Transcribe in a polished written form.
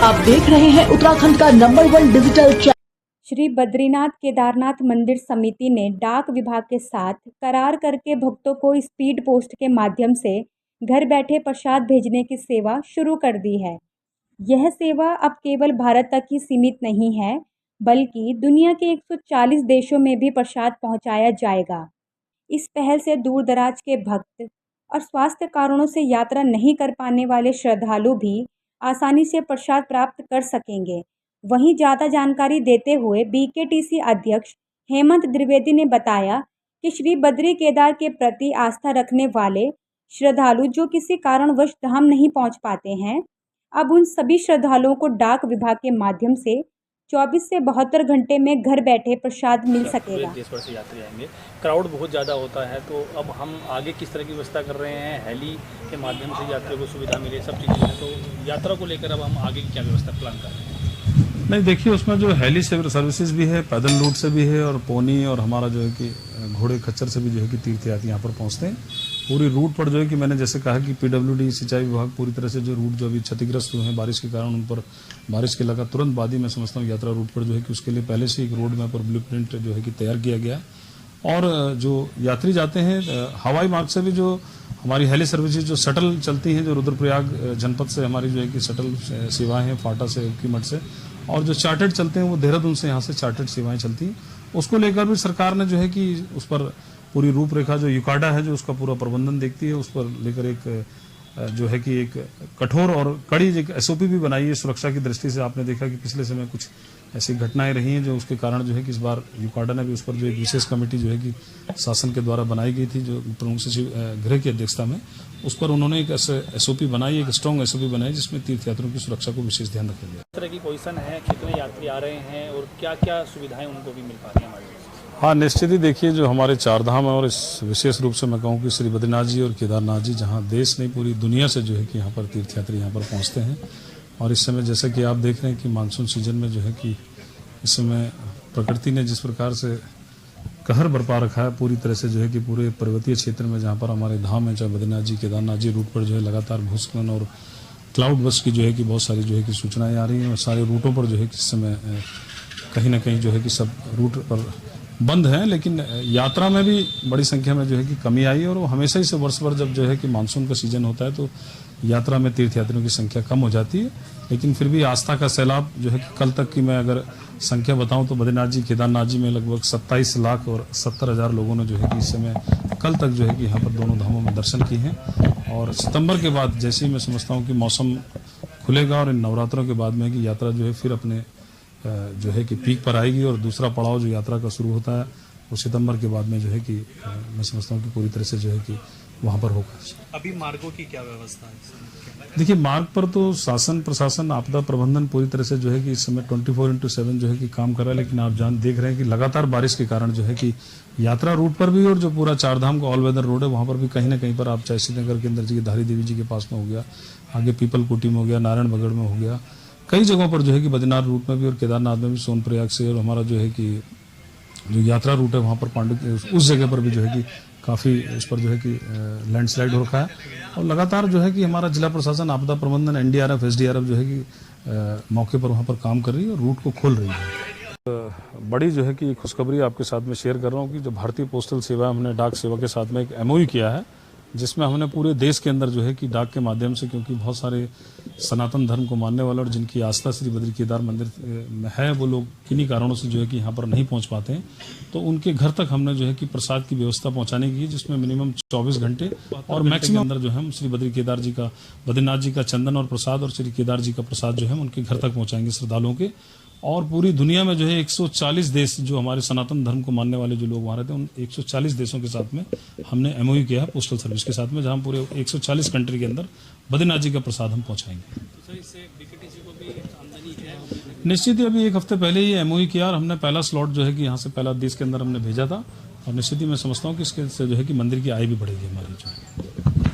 आप देख रहे हैं उत्तराखंड का #1 डिजिटल चैनल। श्री बद्रीनाथ केदारनाथ मंदिर समिति ने डाक विभाग के साथ करार करके भक्तों को स्पीड पोस्ट के माध्यम से घर बैठे प्रसाद भेजने की सेवा शुरू कर दी है। यह सेवा अब केवल भारत तक ही सीमित नहीं है, बल्कि दुनिया के 140 देशों में भी प्रसाद पहुंचाया जाएगा। इस पहल से दूर दराज के भक्त और स्वास्थ्य कारणों से यात्रा नहीं कर पाने वाले श्रद्धालु भी आसानी से प्रसाद प्राप्त कर सकेंगे। वहीं ज़्यादा जानकारी देते हुए बीकेटीसी अध्यक्ष हेमंत द्विवेदी ने बताया कि श्री बद्री केदार के प्रति आस्था रखने वाले श्रद्धालु जो किसी कारणवश धाम नहीं पहुंच पाते हैं, अब उन सभी श्रद्धालुओं को डाक विभाग के माध्यम से 24 से 72 घंटे में घर बैठे प्रसाद मिल सकेगा। देश भर से यात्री आएंगे, क्राउड बहुत ज़्यादा होता है, तो अब हम आगे किस तरह की व्यवस्था कर रहे हैं, हेली के माध्यम से यात्रियों को सुविधा मिले, सब चीज़ें हैं। तो यात्रा को लेकर अब हम आगे की क्या व्यवस्था प्लान कर रहे हैं? नहीं, देखिए उसमें जो हेली सर्विसेज भी है, पैदल रूट से भी है, और पोनी और हमारा जो है कि घोड़े खच्चर से भी जो है कि तीर्थयात्री यहाँ पर पहुँचते हैं। पूरी रूट पर जो है कि मैंने जैसे कहा कि पीडब्ल्यूडी सिंचाई विभाग पूरी तरह से जो रूट जो अभी क्षतिग्रस्त हुए हैं बारिश के कारण, उन पर बारिश के लगा तुरंत बाद ही मैं समझता हूँ यात्रा रूट पर जो है कि उसके लिए पहले से एक रोड मैप और ब्लूप्रिंट जो है कि तैयार किया गया है। और जो यात्री जाते हैं हवाई मार्ग से भी, जो हमारी हेली सर्विसेज जो शटल चलती हैं, जो रुद्रप्रयाग जनपद से हमारी जो है कि शटल सेवाएं हैं, फाटा से, कीमठ से, और जो चार्टर्ड चलते हैं वो देहरादून से यहाँ से चार्टर्ड सेवाएं चलती हैं। उसको लेकर भी सरकार ने जो है कि उस पर पूरी रूपरेखा, जो यूकाडा है जो उसका पूरा प्रबंधन देखती है, उस पर लेकर एक जो है कि एक कठोर और कड़ी एक एसओपी भी बनाई है सुरक्षा की दृष्टि से। आपने देखा कि पिछले समय कुछ ऐसी घटनाएं रही हैं जो उसके कारण जो है कि इस बार यूकाडा ने भी उस पर जो एक विशेष कमेटी जो है कि शासन के द्वारा बनाई गई थी, जो प्रमुख सचिव गृह की अध्यक्षता में, उस पर उन्होंने एक एसओपी बनाई, एक स्ट्रॉन्ग एसओपी बनाई, जिसमें तीर्थयात्रियों की सुरक्षा को विशेष ध्यान रखा गया। इस तरह की पोजीशन है, कितने यात्री आ रहे हैं और क्या क्या सुविधाएं उनको भी मिल पा रही हैं हमारे? हाँ, निश्चित ही देखिए जो हमारे चार धाम है, और इस विशेष रूप से मैं कहूँ कि श्री बद्रीनाथ जी और केदारनाथ जी, जहाँ देश नहीं पूरी दुनिया से जो है कि यहाँ पर तीर्थयात्री यहाँ पर पहुँचते हैं। और इस समय जैसे कि आप देख रहे हैं कि मानसून सीजन में जो है कि इस समय प्रकृति ने जिस प्रकार से कहर बरपा रखा है पूरी तरह से, जो है कि पूरे पर्वतीय क्षेत्र में जहाँ पर हमारे धाम है, चाहे बद्रीनाथ जी केदारनाथ जी, रूट पर जो है लगातार भूस्खलन और क्लाउड बस्ट की जो है कि बहुत सारी जो है कि सूचनाएं आ रही हैं, और सारे रूटों पर जो है कि इस समय कहीं ना कहीं जो है कि सब रूट पर बंद है। लेकिन यात्रा में भी बड़ी संख्या में जो है कि कमी आई है, और वो हमेशा ही से वर्ष भर जब जो है कि मानसून का सीजन होता है तो यात्रा में तीर्थयात्रियों की संख्या कम हो जाती है। लेकिन फिर भी आस्था का सैलाब जो है कि कल तक की मैं अगर संख्या बताऊं तो बद्रीनाथ जी केदारनाथ जी में लगभग 27 लाख और 70,000 लोगों ने जो है कि इस समय कल तक जो है कि यहाँ पर दोनों धामों में दर्शन किए हैं। और सितंबर के बाद जैसे ही मैं समझता हूँ कि मौसम खुलेगा और इन नवरात्रों के बाद में कि यात्रा जो है फिर अपने जो है कि पीक पर आएगी, और दूसरा पड़ाव जो यात्रा का शुरू होता है वो सितंबर के बाद में जो है कि मैं समझता हूँ कि पूरी तरह से जो है कि वहाँ पर होगा। अभी मार्गों की क्या व्यवस्था है? देखिए, मार्ग पर तो शासन प्रशासन आपदा प्रबंधन पूरी तरह से जो है कि इस समय 24/7 जो है कि काम कर रहा है। लेकिन आप देख रहे हैं कि लगातार बारिश के कारण जो है कि यात्रा रूट पर भी, और जो पूरा चारधाम का ऑल वेदर रोड है वहाँ पर भी कहीं ना कहीं पर, आप चाहे श्रीनगर के अंदर जी धारी देवी जी के पास में हो गया, आगे पीपल कोटी में हो गया, नारायण बगड़ में हो गया, कई जगहों पर जो है कि बद्रीनाथ रूट में भी और केदारनाथ में भी, सोनप्रयाग से, और हमारा जो है कि जो यात्रा रूट है वहाँ पर पांडु उस जगह पर भी जो है कि काफ़ी उस पर जो है कि लैंडस्लाइड हो रखा है। और लगातार जो है कि हमारा जिला प्रशासन, आपदा प्रबंधन, एनडीआरएफ, एसडीआरएफ जो है कि मौके पर वहाँ पर काम कर रही है और रूट को खोल रही है। बड़ी जो है कि खुशखबरी आपके साथ में शेयर कर रहा हूँ कि जो भारतीय पोस्टल सेवा, हमने डाक सेवा के साथ में एक एमओयू किया है, जिसमें हमने पूरे देश के अंदर जो है कि डाक के माध्यम से, क्योंकि बहुत सारे सनातन धर्म को मानने वाले और जिनकी आस्था श्री बद्री केदार मंदिर में है, वो लोग किन्हीं कारणों से जो है कि यहाँ पर नहीं पहुँच पाते हैं, तो उनके घर तक हमने जो है कि प्रसाद की व्यवस्था पहुँचाने की, जिसमें मिनिमम 24 घंटे और मैक्सिमम अंदर जो है हम श्री बद्री केदार जी का, बद्रीनाथ जी का चंदन और प्रसाद और श्री केदार जी का प्रसाद जो है उनके घर तक पहुँचाएंगे श्रद्धालुओं के। और पूरी दुनिया में जो है 140 देश, जो हमारे सनातन धर्म को मानने वाले जो लोग वहाँ रहते हैं, उन 140 देशों के साथ में हमने एमओयू किया है पोस्टल सर्विस के साथ में, जहाँ पूरे 140 कंट्री के अंदर बद्रीनाथ जी का प्रसाद हम पहुँचाएंगे। तो इससे बीकेटीसी को भी आमदनी है? निश्चित ही अभी एक हफ्ते पहले ही एमओयू किया, और हमने पहला स्लॉट जो है कि यहाँ से पहला देश के अंदर हमने भेजा था, और निश्चित ही मैं समझता हूँ कि इसके से जो है कि मंदिर की आय भी बढ़ेगी हमारी जो है।